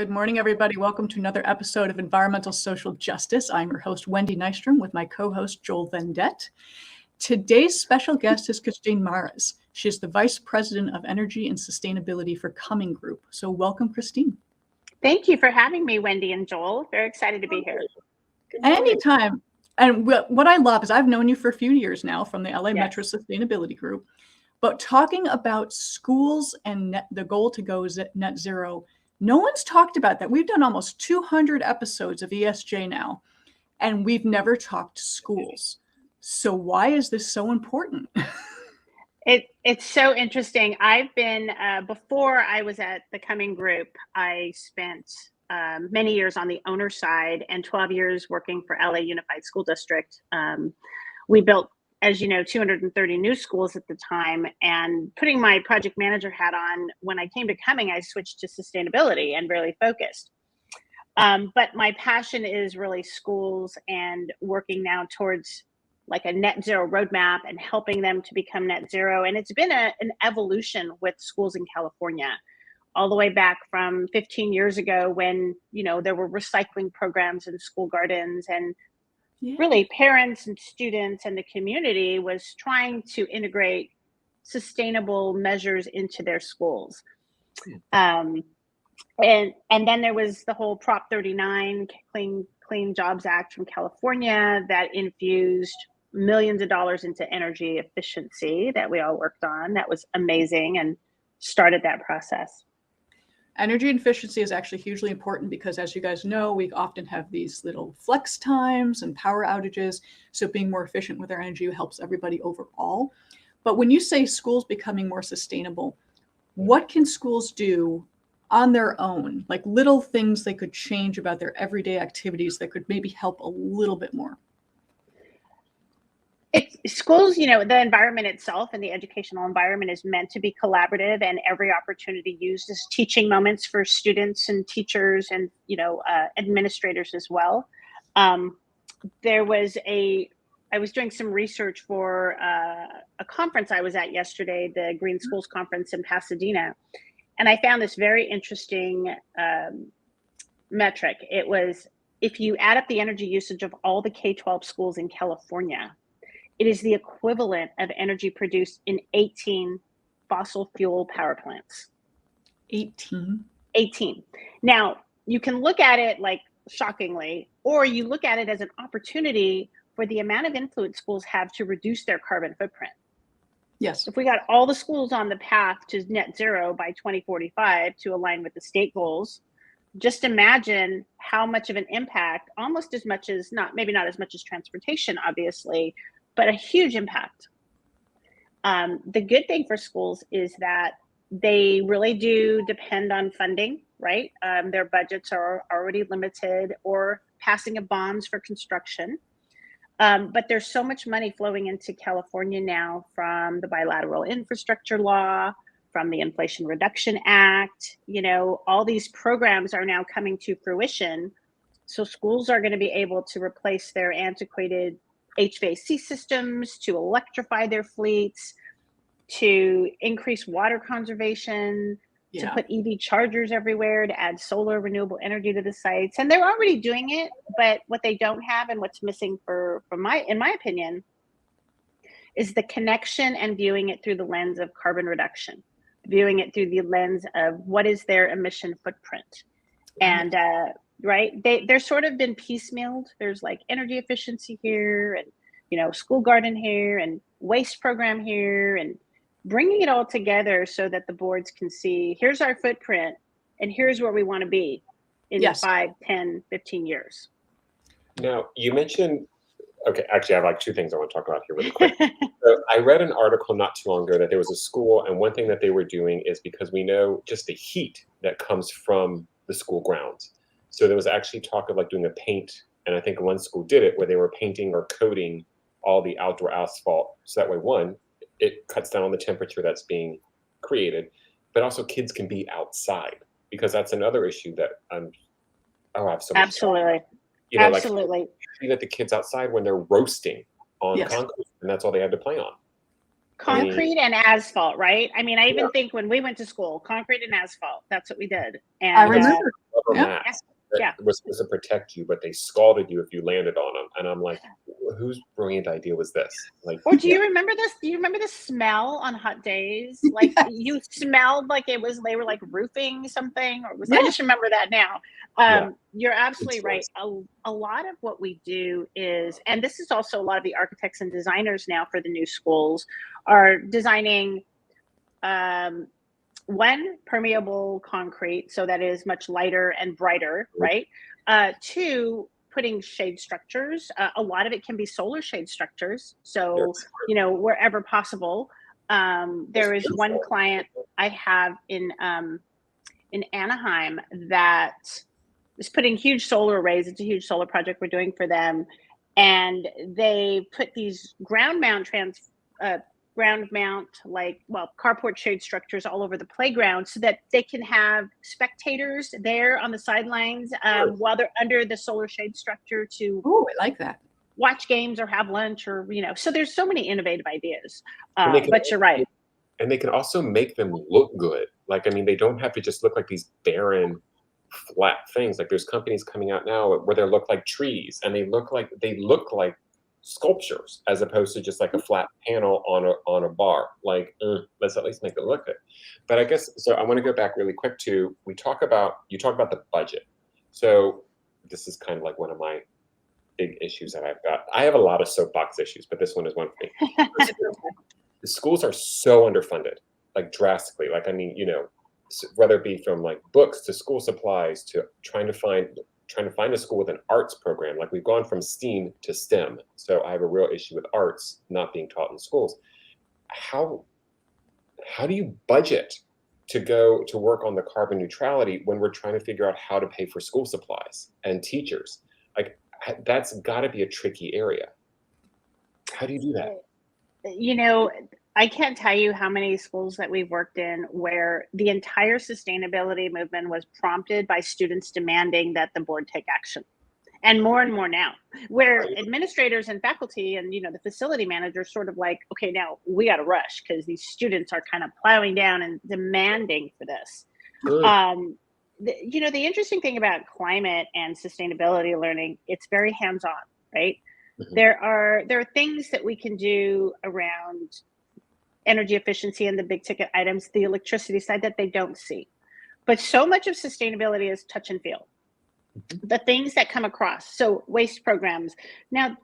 Good morning, everybody. Welcome to another episode of Environmental Social Justice. I'm your host, Wendy Nystrom, with my co-host, 𝑗𝒊𝒏𝒈. Today's special guest is Christine Marez. She is the Vice President of Energy and Sustainability for Cumming Group. So welcome, Christine. Thank you for having me, Wendy and Joel. Very excited to be here. Anytime. And what I love is I've known you for a few years now from the LA Metro Sustainability Group, but talking about schools and the goal to go net zero, no one's talked about that. We've done almost 200 episodes of ESJ now, and we've never talked schools. So why is this so important? It's so interesting. I've been, before I was at the Cumming Group, I spent many years on the owner side and 12 years working for LA Unified School District. We built, as you know, 230 new schools at the time, and putting my project manager hat on, when I came to Cumming, I switched to sustainability and really focused. But my passion is really schools and working now towards like a net zero roadmap and helping them to become net zero. And it's been an evolution with schools in California, all the way back from 15 years ago when, you know, there were recycling programs in school gardens, and really parents and students and the community was trying to integrate sustainable measures into their schools. And then there was the whole Prop 39 Clean Jobs Act from California that infused millions of dollars into energy efficiency that we all worked on. That was amazing and started that process. Energy efficiency is actually hugely important because, as you guys know, we often have these little flex times and power outages. So being more efficient with our energy helps everybody overall. But when you say schools becoming more sustainable, what can schools do on their own? Like little things they could change about their everyday activities that could maybe help a little bit more? Schools, you know, the environment itself and the educational environment is meant to be collaborative, and every opportunity used as teaching moments for students and teachers and, you know, administrators as well. I was doing some research for a conference I was at yesterday, the Green Schools Conference in Pasadena, and I found this very interesting metric. It was, if you add up the energy usage of all the K-12 schools in California, it is the equivalent of energy produced in 18 fossil fuel power plants. 18? 18. Now, you can look at it like shockingly, or you look at it as an opportunity for the amount of influence schools have to reduce their carbon footprint. Yes. If we got all the schools on the path to net zero by 2045 to align with the state goals, just imagine how much of an impact, almost as much as, maybe not as much as transportation, obviously, but a huge impact. The good thing for schools is that they really do depend on funding, right? Their budgets are already limited, or passing of bonds for construction. But there's so much money flowing into California now from the bilateral infrastructure law, from the Inflation Reduction Act. You know, all these programs are now coming to fruition. So schools are going to be able to replace their antiquated HVAC systems, to electrify their fleets, to increase water conservation, to put EV chargers everywhere, to add solar renewable energy to the sites. And they're already doing it, but what they don't have, and what's missing in my opinion, is the connection and viewing it through the lens of carbon reduction, viewing it through the lens of what is their emission footprint. And right, they're sort of been piecemealed. There's like energy efficiency here, and, you know, school garden here, and waste program here, and bringing it all together so that the boards can see, here's our footprint and here's where we want to be in 5, 10, 15 years. Now, you mentioned, okay, actually I have like two things I want to talk about here really quick. So I read an article not too long ago that there was a school, and one thing that they were doing is, because we know just the heat that comes from the school grounds. So there was actually talk of like doing a paint, and I think one school did it, where they were painting or coating all the outdoor asphalt. So that way, one, it cuts down on the temperature that's being created, but also kids can be outside, because that's another issue that I have so much. Absolutely. You know, absolutely. Like, you let the kids outside when they're roasting on concrete, and that's all they have to play on. Concrete and asphalt, right? I mean, I even think when we went to school, concrete and asphalt, that's what we did. And I remember. rubber Yeah. mats Yeah. that was supposed to protect you, but they scalded you if you landed on them. And I'm like, whose brilliant idea was this? Like, Or do you remember this? Do you remember the smell on hot days? Like Yes. you smelled like they were like roofing something, or I Yeah. just remember that now. Yeah. You're absolutely It's right. A lot of what we do is, and this is also a lot of the architects and designers now for the new schools are designing one, permeable concrete, so that is much lighter and brighter, right? Two, putting shade structures. A lot of it can be solar shade structures. So, yes. wherever possible. There is one client I have in Anaheim that is putting huge solar arrays. It's a huge solar project we're doing for them. And they put these ground mount carport shade structures all over the playground so that they can have spectators there on the sidelines while they're under the solar shade structure to Oh, I like that. watch games or have lunch or, so there's so many innovative ideas. And they can But you're right. And they can also make them look good. Like, I mean, they don't have to just look like these barren, flat things. Like, there's companies coming out now where they look like trees, and they look like sculptures as opposed to just like a flat panel on a bar. Like, let's at least make it look good. But I guess so. I want to go back really quick to you talk about the budget. So this is kind of like one of my big issues that I've got. I have a lot of soapbox issues, but this one is one for me. The schools are so underfunded, like drastically. Like, I mean, whether it be from like books to school supplies to trying to find a school with an arts program. Like, we've gone from STEAM to STEM. So I have a real issue with arts not being taught in schools. How do you budget to go to work on the carbon neutrality when we're trying to figure out how to pay for school supplies and teachers? Like, that's got to be a tricky area. How do you do that? I can't tell you how many schools that we've worked in where the entire sustainability movement was prompted by students demanding that the board take action. And more now, where administrators and faculty and, the facility managers sort of like, okay, now we got to rush because these students are kind of plowing down and demanding for this. Good. The interesting thing about climate and sustainability learning, it's very hands-on, right? Mhm. There are things that we can do around energy efficiency and the big ticket items, the electricity side that they don't see. But so much of sustainability is touch and feel. The things that come across. So waste programs. Now,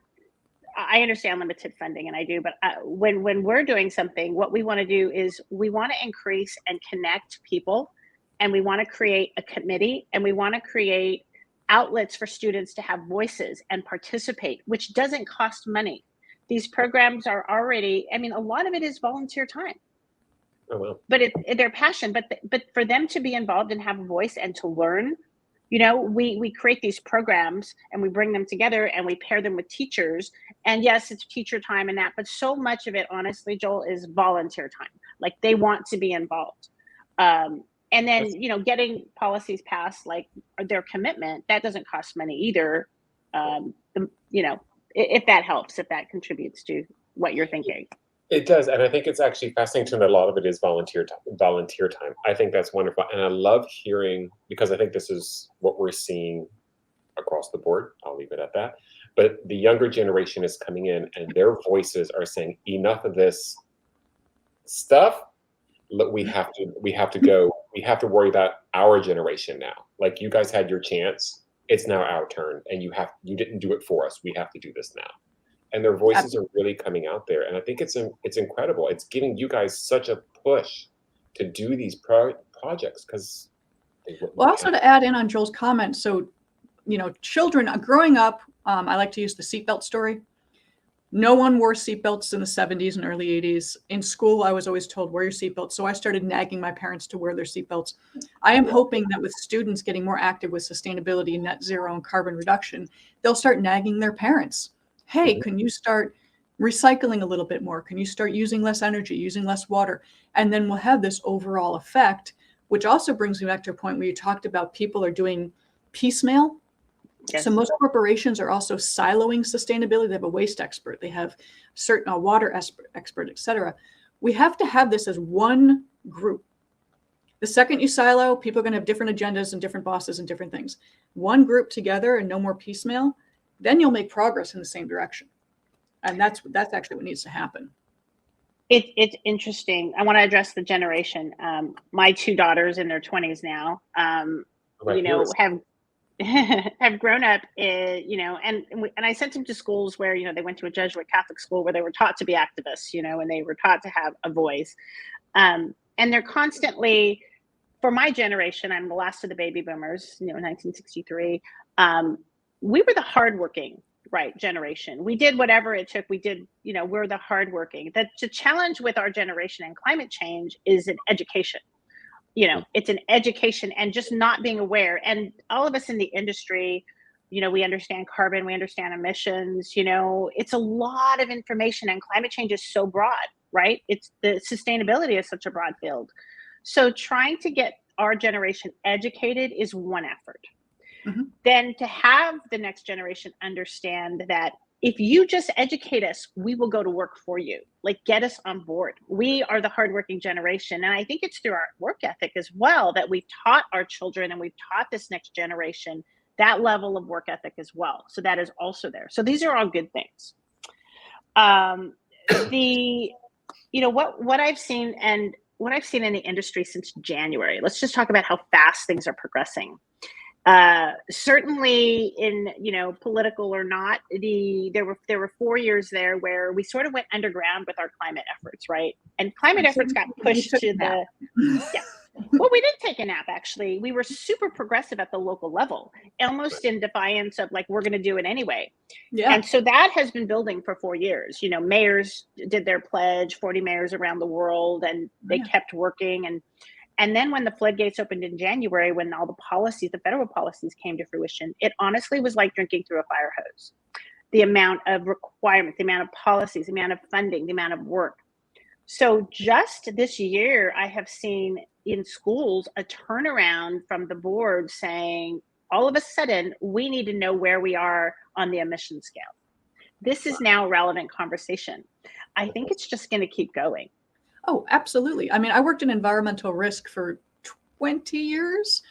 I understand limited funding, and I do, but when we're doing something, what we want to do is we want to increase and connect people, and we want to create a committee, and we want to create outlets for students to have voices and participate, which doesn't cost money. These programs are already, I mean, a lot of it is volunteer time. Oh, wow. But their passion, but for them to be involved and have a voice and to learn, we create these programs and we bring them together and we pair them with teachers. And yes, it's teacher time and that, but so much of it, honestly, Joel, is volunteer time. Like, they want to be involved. And then, getting policies passed, like their commitment, that doesn't cost money either. If that helps, if that contributes to what you're thinking. It does, and I think it's actually fascinating that a lot of it is volunteer time. I think that's wonderful, and I love hearing, because I think this is what we're seeing across the board. I'll leave it at that. But the younger generation is coming in, and their voices are saying, "Enough of this stuff. Look, we have to go. We have to worry about our generation now. Like, you guys had your chance. It's now our turn, and you didn't do it for us. We have to do this now." And their voices are really coming out there, and I think it's incredible. It's giving you guys such a push to do these projects because. Well, also to add in on Joel's comment, so children growing up, I like to use the seatbelt story. No one wore seatbelts in the 70s and early 80s. In school, I was always told, wear your seatbelt. So I started nagging my parents to wear their seatbelts. I am hoping that with students getting more active with sustainability and net zero and carbon reduction, they'll start nagging their parents. Hey, can you start recycling a little bit more? Can you start using less energy, using less water? And then we'll have this overall effect, which also brings me back to a point where you talked about people are doing piecemeal. Yes. So most corporations are also siloing sustainability. They have a waste expert, they have certain water expert, et cetera. We have to have this as one group. The second you silo, people are going to have different agendas and different bosses and different things. One group together and no more piecemeal, then you'll make progress in the same direction. And that's actually what needs to happen. It's interesting. I want to address the generation. My two daughters in their 20s now, have grown up, and I sent them to schools where, they went to a Jesuit Catholic school where they were taught to be activists, and they were taught to have a voice. And they're constantly, for my generation, I'm the last of the baby boomers, 1963. We were the hardworking, generation. We did whatever it took. We did, we're the hardworking. The challenge with our generation and climate change is an education. It's an education and just not being aware. And all of us in the industry, we understand carbon, we understand emissions, it's a lot of information, and climate change is so broad, right? It's the sustainability is such a broad field. So trying to get our generation educated is one effort. Mm-hmm. Then to have the next generation understand that if you just educate us, we will go to work for you. Like, get us on board. We are the hardworking generation. And I think it's through our work ethic as well that we've taught our children and we've taught this next generation that level of work ethic as well. So that is also there. So these are all good things. What I've seen in the industry since January, let's just talk about how fast things are progressing. Certainly in, political or not, there were 4 years there where we sort of went underground with our climate efforts, right? And climate efforts got pushed to the, well, we didn't take a nap, actually. We were super progressive at the local level, almost in defiance of like, we're going to do it anyway. Yeah. And so that has been building for 4 years. Mayors did their pledge, 40 mayors around the world, and they kept working. And then when the floodgates opened in January, when all the federal policies came to fruition, it honestly was like drinking through a fire hose. The amount of requirements, the amount of policies, the amount of funding, the amount of work. So just this year, I have seen in schools a turnaround from the board saying, all of a sudden, we need to know where we are on the emission scale. This is now a relevant conversation. I think it's just going to keep going. Oh, absolutely. I mean, I worked in environmental risk for 20 years,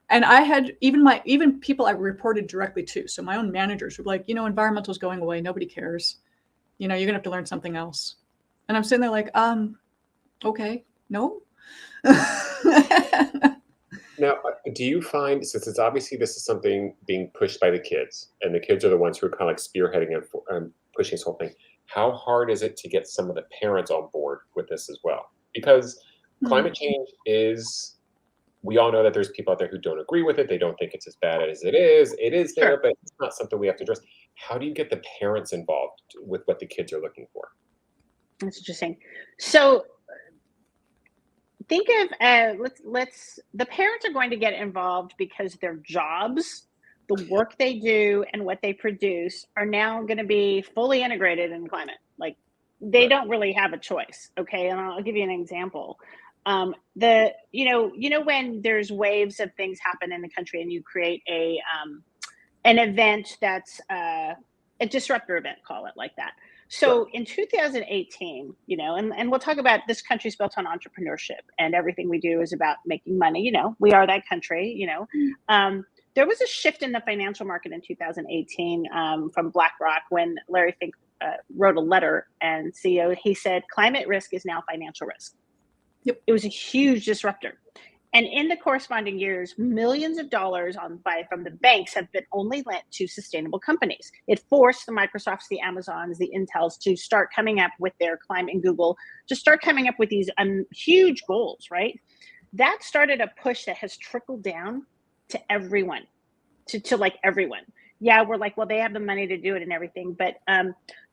and I had even people I reported directly to. So my own managers were like, environmental is going away. Nobody cares. You're going to have to learn something else. And I'm sitting there like, okay, no. Now, do you find, since it's obviously this is something being pushed by the kids, and the kids are the ones who are kind of like spearheading and pushing this whole thing, how hard is it to get some of the parents on board with this as well? Because climate change is, we all know that there's people out there who don't agree with it. They don't think it's as bad as it is. It is there, but it's not something we have to address. How do you get the parents involved with what the kids are looking for? That's interesting. So think of, the parents are going to get involved because their jobs, the work they do and what they produce are now going to be fully integrated in climate. Like, they don't really have a choice. Okay. And I'll give you an example. When there's waves of things happen in the country and you create an event that's a disruptor event, call it like that. So in 2018, and we'll talk about, this country's built on entrepreneurship and everything we do is about making money. We are that country, there was a shift in the financial market in 2018 from BlackRock when Larry Fink wrote a letter, and CEO, he said, climate risk is now financial risk. Yep. It was a huge disruptor. And in the corresponding years, millions of dollars from the banks have been only lent to sustainable companies. It forced the Microsofts, the Amazons, the Intels to start coming up with their climate, and Google to start coming up with these huge goals, right? That started a push that has trickled down to everyone, to like everyone. Yeah, we're like, well, they have the money to do it and everything. But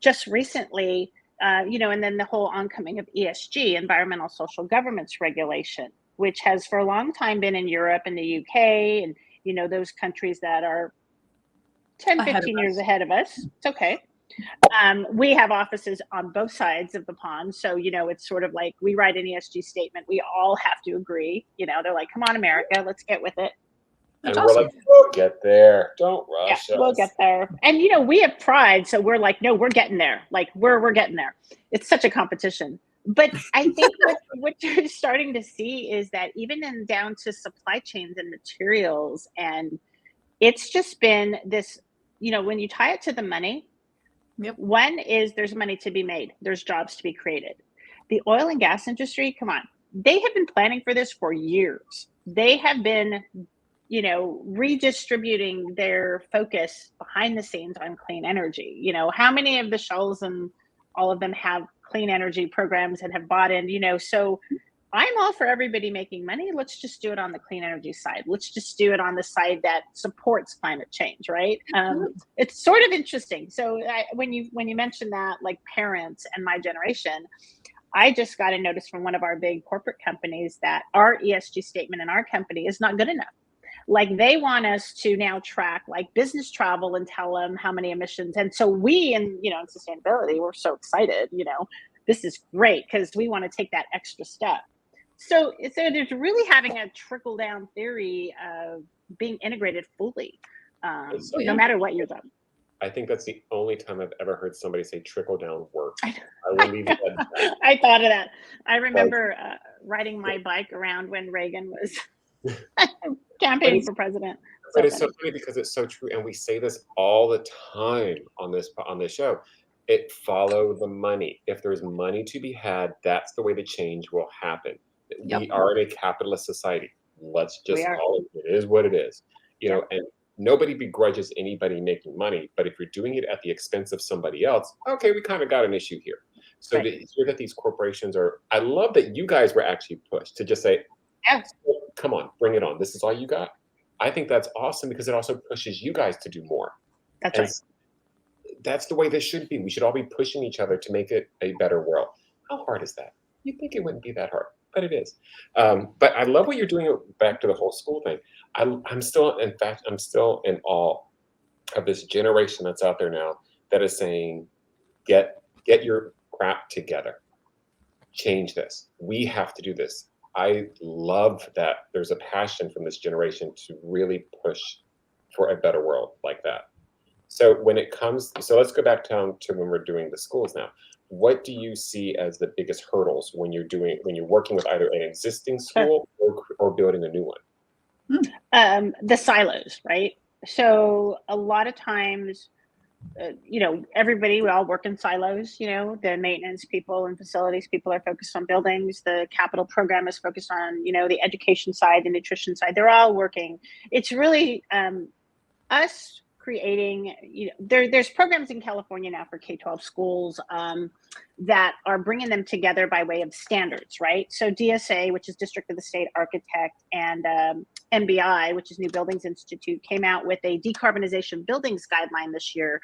just recently, and then the whole oncoming of ESG, environmental social governance regulation, which has for a long time been in Europe and the UK and, those countries that are 10, 15 years ahead of us. It's okay. We have offices on both sides of the pond. So, it's sort of like we write an ESG statement. We all have to agree. They're like, come on, America, let's get with it. That's awesome. We're like, we'll get there. Don't rush us. We'll get there. And, we have pride. So we're like, no, we're getting there. Like, we're getting there. It's such a competition. But I think what you're starting to see is that even in down to supply chains and materials, and it's just been this, when you tie it to the money, Yep. one is there's money to be made, there's jobs to be created. The oil and gas industry, come on, they have been planning for this for years. They have been, redistributing their focus behind the scenes on clean energy. How many of the shells and all of them have clean energy programs and have bought in, so I'm all for everybody making money. Let's just do it on the clean energy side. Let's just do it on the side that supports climate change, right? It's sort of interesting. So when you mentioned that, like parents and my generation, I just got a notice from one of our big corporate companies that our ESG statement in our company is not good enough. Like they want us to now track like business travel and tell them how many emissions. And so we, in sustainability, we're so excited, this is great because we want to take that extra step. So there's really having a trickle down theory of being integrated fully, no matter what you're done. I think that's the only time I've ever heard somebody say trickle down work. I will leave it at that. I thought of that. I remember riding my bike around when Reagan was campaigning for president. But it's so funny because it's so true, and we say this all the time on this show. It follow the money. If there's money to be had, that's the way the change will happen. Yep. We are in a capitalist society. Let's just call it. It is what it is. And nobody begrudges anybody making money, but if you're doing it at the expense of somebody else, okay, we kind of got an issue here. So to hear that these corporations I love that you guys were actually pushed to just say, come on, bring it on. This is all you got. I think that's awesome because it also pushes you guys to do more. That's right. That's the way this should be. We should all be pushing each other to make it a better world. How hard is that? You'd think it wouldn't be that hard, but it is. But I love what you're doing back to the whole school thing. I'm still in awe of this generation that's out there now that is saying, get your crap together. Change this. We have to do this. I love that there's a passion from this generation to really push for a better world like that. So let's go back down to when we're doing the schools now. What do you see as the biggest hurdles when you're working with either an existing school or building a new one? The silos, right? So a lot of times, everybody, we all work in silos. The maintenance people and facilities people are focused on buildings. The capital program is focused on, the education side, the nutrition side. They're all working. It's really us creating, there's programs in California now for K-12 schools that are bringing them together by way of standards, right? So DSA, which is District of the State Architect, and NBI, which is New Buildings Institute, came out with a decarbonization buildings guideline this year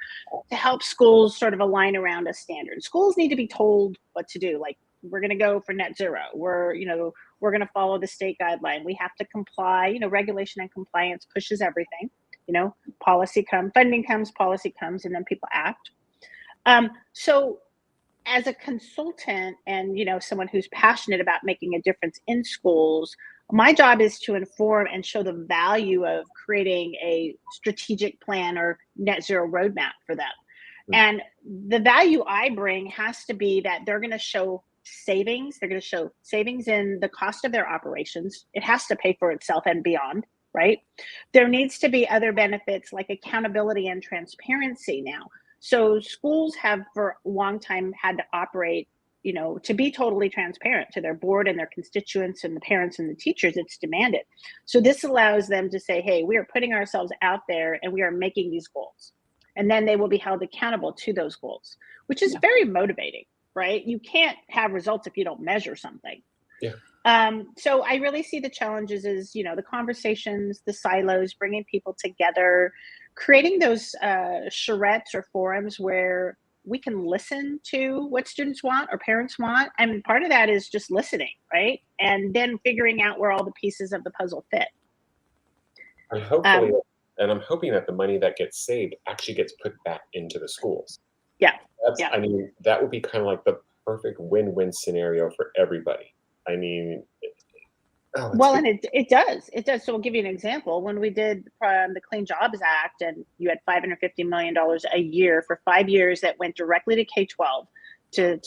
to help schools sort of align around a standard. Schools need to be told what to do. Like, we're going to go for net zero. We're going to follow the state guideline. We have to comply. Regulation and compliance pushes everything. Policy comes, funding comes, policy comes, and then people act. So as a consultant and, someone who's passionate about making a difference in schools, my job is to inform and show the value of creating a strategic plan or net zero roadmap for them. Mm-hmm. And the value I bring has to be that they're going to show savings. They're going to show savings in the cost of their operations. It has to pay for itself and beyond. Right? There needs to be other benefits like accountability and transparency now. So schools have for a long time had to operate, to be totally transparent to their board and their constituents and the parents and the teachers. It's demanded. So this allows them to say, hey, we are putting ourselves out there and we are making these goals. And then they will be held accountable to those goals, which is very motivating, right? You can't have results if you don't measure something. Yeah. So I really see the challenges as, the conversations, the silos, bringing people together, creating those charrettes or forums where we can listen to what students want or parents want. And part of that is just listening, right? And then figuring out where all the pieces of the puzzle fit. And I'm hoping that the money that gets saved actually gets put back into the schools. Yeah. I mean, that would be kind of like the perfect win-win scenario for everybody. I mean, and it does. So I'll give you an example. When we did the Clean Jobs Act, and you had $550 million a year for 5 years that went directly to K-12 to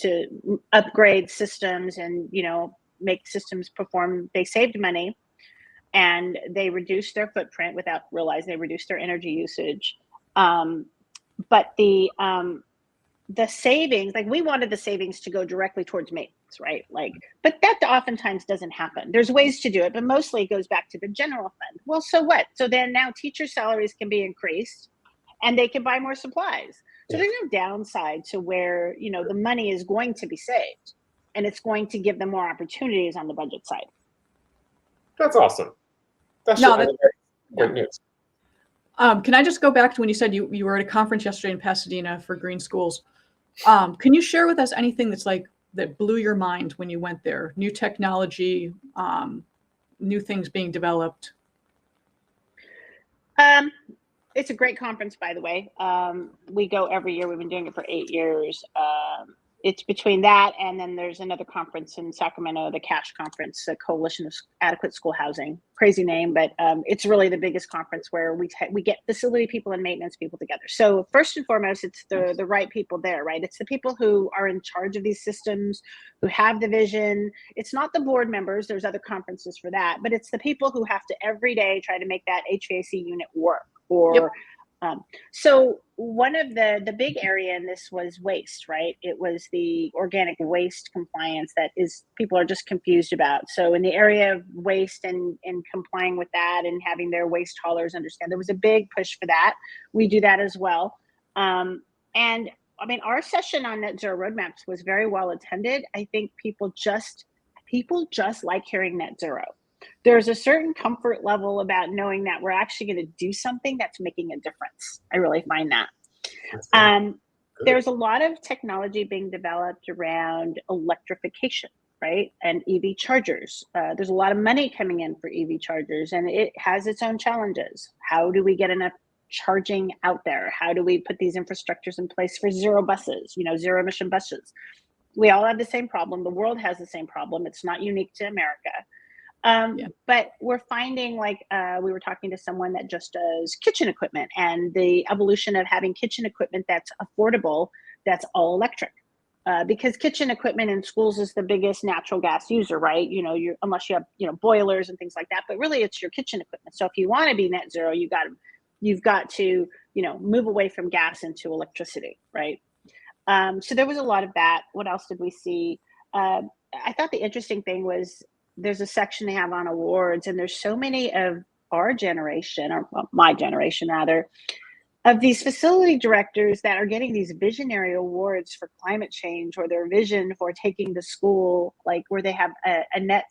upgrade systems and, make systems perform. They saved money and they reduced their footprint without realizing they reduced their energy usage. But the savings, like we wanted the savings to go directly towards maintenance, right? But that oftentimes doesn't happen. There's ways to do it, but mostly it goes back to the general fund. Well, so what? So then now teacher salaries can be increased and they can buy more supplies. So there's no downside to where, the money is going to be saved and it's going to give them more opportunities on the budget side. That's awesome. That's great news. Can I just go back to when you said you were at a conference yesterday in Pasadena for green schools? Can you share with us anything that blew your mind when you went there? New technology, new things being developed? It's a great conference, by the way. We go every year. We've been doing it for 8 years. It's between that and then there's another conference in Sacramento, the CASH conference, the Coalition of Adequate School Housing. Crazy name, but it's really the biggest conference where we get facility people and maintenance people together. So first and foremost, it's the right people there, right? It's the people who are in charge of these systems, who have the vision. It's not the board members. There's other conferences for that, but it's the people who have to every day try to make that HVAC unit work. So one of the big area in this was waste, right? It was the organic waste compliance that people are just confused about. So in the area of waste and complying with that and having their waste haulers understand, there was a big push for that. We do that as well. And I mean, our session on net zero roadmaps was very well attended. I think people just like hearing net zero. There's a certain comfort level about knowing that we're actually going to do something that's making a difference. I really find that. There's a lot of technology being developed around electrification, right? And EV chargers. There's a lot of money coming in for EV chargers, and it has its own challenges. How do we get enough charging out there? How do we put these infrastructures in place for zero buses, zero emission buses? We all have the same problem. The world has the same problem. It's not unique to America. But we're finding we were talking to someone that just does kitchen equipment and the evolution of having kitchen equipment that's affordable, that's all electric. Because kitchen equipment in schools is the biggest natural gas user, right? Unless you have, boilers and things like that, but really it's your kitchen equipment. So if you want to be net zero, you've got to, move away from gas into electricity, right? So there was a lot of that. What else did we see? I thought the interesting thing was, there's a section they have on awards, and there's so many of our generation, or my generation rather, of these facility directors that are getting these visionary awards for climate change, or their vision for taking the school, where they have a net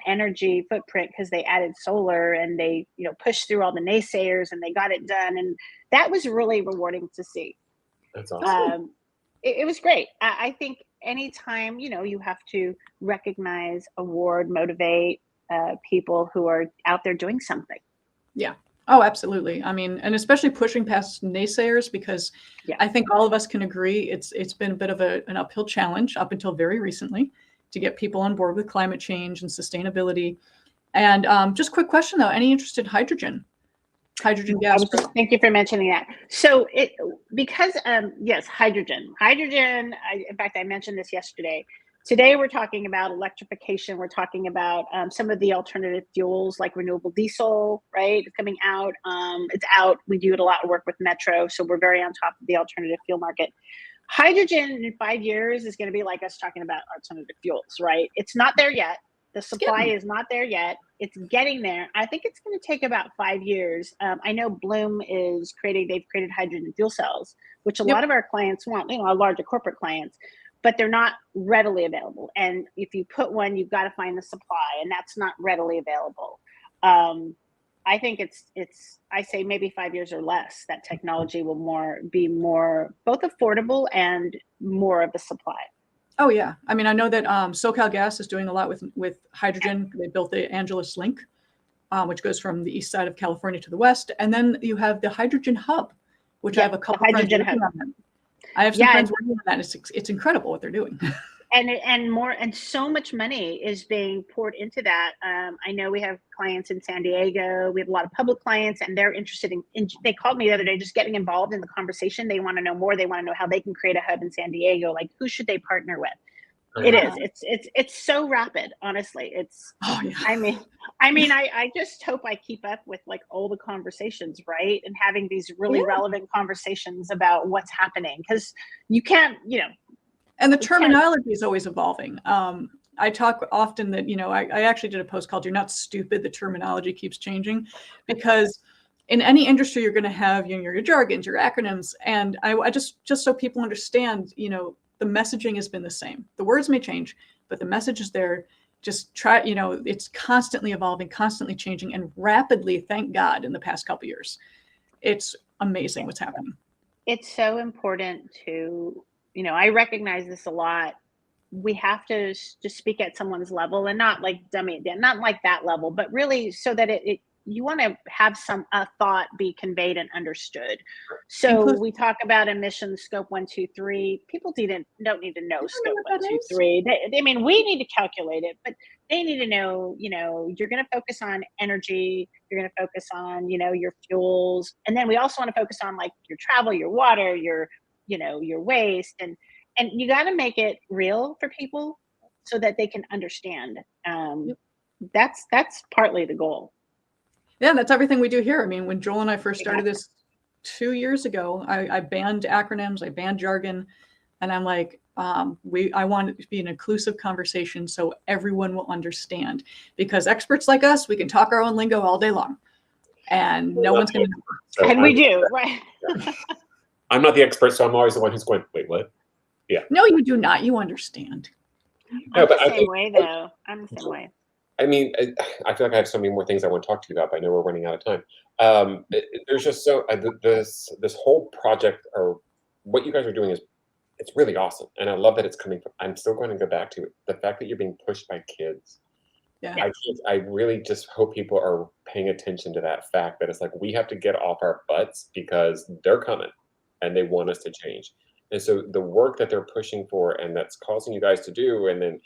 energy footprint because they added solar and they, pushed through all the naysayers and they got it done. And that was really rewarding to see. That's awesome. It was great. I think anytime, you have to recognize, award, motivate people who are out there doing something. Yeah. Oh, absolutely. I mean, and especially pushing past naysayers, because I think all of us can agree it's been a bit of an uphill challenge up until very recently to get people on board with climate change and sustainability. And just quick question though, any interest in hydrogen gas? Thank you for mentioning that. So yes, hydrogen. In fact, I mentioned this yesterday. Today, we're talking about electrification. We're talking about some of the alternative fuels like renewable diesel, right? It's coming out. It's out. We do a lot of work with Metro, so we're very on top of the alternative fuel market. Hydrogen in 5 years is going to be like us talking about alternative fuels, right? It's not there yet. The supply is not there yet. It's getting there. I think it's going to take about 5 years. I know Bloom they've created hydrogen fuel cells, which a lot of our clients want, our larger corporate clients, but they're not readily available. And if you put one, you've got to find the supply, and that's not readily available. I think I say maybe 5 years or less, that technology will be more both affordable and more of the supply. Oh yeah, I mean, I know that SoCalGas is doing a lot with hydrogen. They built the Angeles Link, which goes from the east side of California to the west, and then you have the Hydrogen Hub, which I have a couple friends working on that. I have some friends working on that. It's incredible what they're doing. and more, and so much money is being poured into that. I know we have clients in San Diego. We have a lot of public clients, and they're interested in they called me the other day, just getting involved in the conversation. They want to know more. They want to know how they can create a hub in San Diego. Like, who should they partner with? It is. It's so rapid. Honestly, it's. Oh, yeah. I just hope I keep up with like all the conversations, right, and having these really relevant conversations about what's happening, because you can't, And the terminology is always evolving. I talk often that, I actually did a post called "You're Not Stupid." The terminology keeps changing, because in any industry you're going to have your jargons, your acronyms, and I just so people understand, the messaging has been the same. The words may change, but the message is there. Just try, it's constantly evolving, constantly changing, and rapidly, thank God, in the past couple of years. It's amazing what's happening. It's so important to, I recognize this a lot. We have to just speak at someone's level and not like dummy it down, not like that level, but really so that you want to have a thought be conveyed and understood. So we talk about emissions, scope 1, 2, 3. People don't need to know scope 1, 2, 3. We need to calculate it, but they need to know, you're going to focus on energy, you're going to focus on, your fuels. And then we also want to focus on like your travel, your water, your waste. And you got to make it real for people so that they can understand. That's partly the goal. Yeah, that's everything we do here. I mean, when Joel and I first started this 2 years ago, I banned acronyms, I banned jargon, and I'm like, I want it to be an inclusive conversation so everyone will understand. Because experts like us, we can talk our own lingo all day long, and no one's going to know. So and we do, right? I'm not the expert, so I'm always the one who's going, wait, what? Yeah. No, you do not. You understand. I'm the same way, though. I'm the same way. I mean, I feel like I have so many more things I want to talk to you about, but I know we're running out of time. There's just this whole project, or what you guys are doing, it's really awesome, and I love that it's coming from. I'm still going to go back to it. The fact that you're being pushed by kids. Yeah. I really just hope people are paying attention to that fact, that it's like we have to get off our butts because they're coming, and they want us to change. And so the work that they're pushing for, and that's causing you guys to do, and then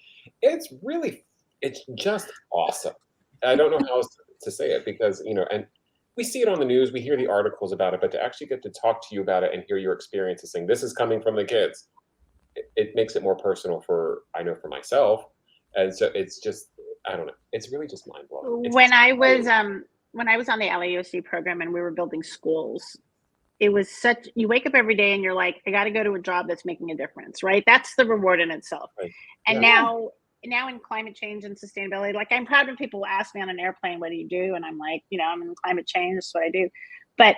it's just awesome. I don't know how else to say it, because, and we see it on the news, we hear the articles about it, but to actually get to talk to you about it and hear your experiences saying this is coming from the kids, it makes it more personal for myself. And so it's just, I don't know, it's really just mind blowing. When I was on the LAUSD program and we were building schools, it was you wake up every day and you're like, I got to go to a job that's making a difference, right? That's the reward in itself. Right. And now in climate change and sustainability, like, I'm proud when people ask me on an airplane, what do you do? And I'm like, I'm in climate change, that's what I do. But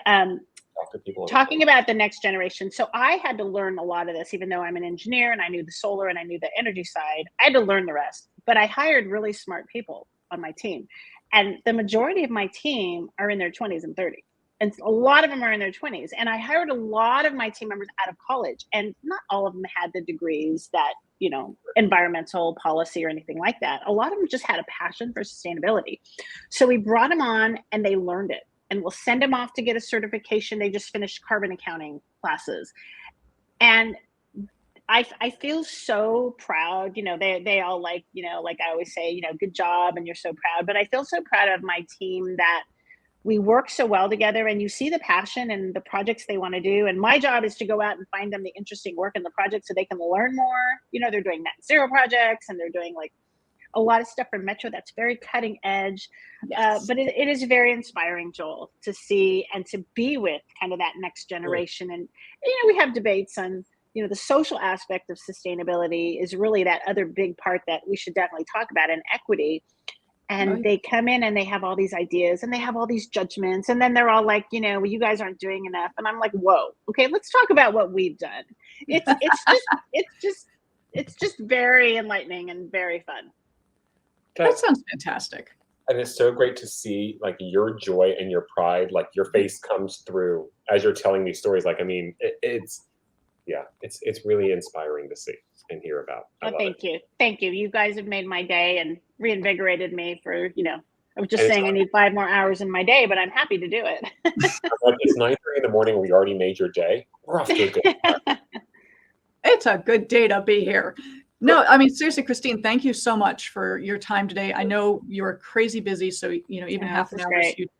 talking about the next generation. So I had to learn a lot of this, even though I'm an engineer and I knew the solar and I knew the energy side, I had to learn the rest. But I hired really smart people on my team. And the majority of my team are in their 20s and 30s. And a lot of them are in their 20s. And I hired a lot of my team members out of college. And not all of them had the degrees that, environmental policy or anything like that. A lot of them just had a passion for sustainability. So we brought them on and they learned it. And we'll send them off to get a certification. They just finished carbon accounting classes. And I feel so proud, they all like I always say, good job and you're so proud. But I feel so proud of my team that we work so well together, and you see the passion and the projects they want to do. And my job is to go out and find them the interesting work in the project so they can learn more. They're doing net zero projects and they're doing like a lot of stuff for Metro that's very cutting edge. Yes. But it is very inspiring, Joel, to see and to be with kind of that next generation. And, we have debates on, the social aspect of sustainability is really that other big part that we should definitely talk about, in equity. And they come in and they have all these ideas and they have all these judgments. And then they're all like, well, you guys aren't doing enough. And I'm like, whoa, okay, let's talk about what we've done. It's just very enlightening and very fun. That sounds fantastic. And it's so great to see like your joy and your pride, like your face comes through as you're telling these stories. Like, I mean, it's really inspiring to see and hear about. Thank you. You guys have made my day and reinvigorated me for, I was just saying I need 5 more hours in my day, but I'm happy to do it. It's 9:30 in the morning. We already made your day. We're off to a good start. It's a good day to be here. No, I mean, seriously, Christine, thank you so much for your time today. I know you're crazy busy, so, you know, even Yeah, half this an is hour is great. huge.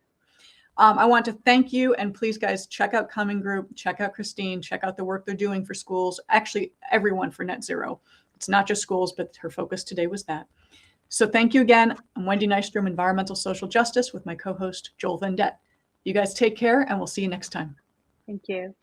I want to thank you, and please, guys, check out Cumming Group, check out Christine, check out the work they're doing for schools, actually everyone for net zero. It's not just schools, but her focus today was that. So thank you again. I'm Wendy Nystrom, Environmental Social Justice, with my co-host, Joel Vendette. You guys take care, and we'll see you next time. Thank you.